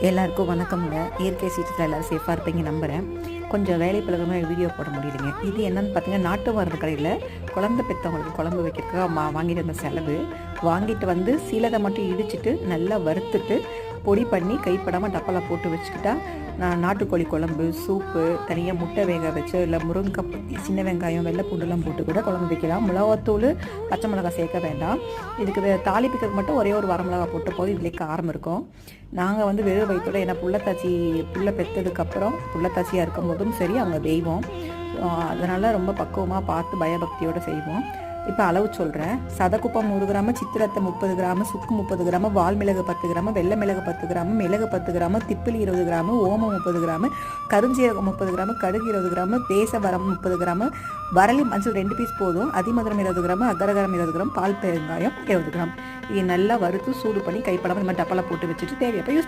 எல்லாருக்கும் வணக்கம்ங்க. இயற்கை சீற்றத்தில் எல்லோரும் சேஃபாக இருப்பீங்க நம்புகிறேன். கொஞ்சம் வேலை பழகமாக வீடியோ போட முடியலைங்க. இது என்னென்னு பார்த்தீங்கன்னா, நாட்டு மருந்து கடையில் குழந்தை பெற்றவங்களுக்கு குழம்பு வைக்கிறதுக்காக வாங்கிட்டு வந்த செலவு. வாங்கிட்டு வந்து சீலகை மட்டும் இடிச்சிட்டு நல்லா வறுத்துட்டு பொடி பண்ணி கைப்படாமல் டப்பாவில் போட்டு வச்சுக்கிட்டா நாட்டுக்கோழி குழம்பு, சூப்பு, தனியாக முட்டை வேக வச்சு இல்லை முருங்கைக்காய், சின்ன வெங்காயம், வெள்ளை பூண்டுலாம் போட்டு கூட குழம்பு வைக்கலாம். மிளகாத்தூள், பச்சை மிளகாய் சேர்க்க வேண்டாம். இதுக்கு தாளிப்புக்கு மட்டும் ஒரே ஒரு வரமிளகா போட்டு போது இதிலே காரம் இருக்கும். நாங்கள் வந்து வெறும் வயிற்றோட ஏன்னா புள்ள பெற்றதுக்கப்புறம் புள்ளத்தாச்சியாக இருக்கும் போதும் சரி அங்கே தெய்வம், அதனால் ரொம்ப பக்குவமாக பார்த்து பயபக்தியோடு செய்வோம். இப்போ அளவு சொல்கிறேன். சதக்குப்பம் 100 கிராமு, சித்திரத்தை 30 கிராமு, சுக்கு 30 கிராமு, வால் மிளகு 10 கிராமு, வெள்ளை மிளகு 10 கிராமு, மிளகு 10 கிராமு, திப்பிலி 20 கிராமு, ஓமம் 30 கிராமு, கருஞ்சீரகம் 30 கிராமு, கடுகு 20 கிராமு, தேசவரம் 30 கிராமு, வரலி மஞ்சள் 2 பீஸ் போதும், அதிமதுரம் 20 கிராமு, அகரகரம் 20 கிராம், பால் பெருங்காயம் 20 கிராம். இது நல்லா வறுத்து சூடு பண்ணி கைப்படாமல் இந்த மாதிரி டப்பாவில் போட்டு வச்சுட்டு தேவையப்போ யூஸ் பண்ணி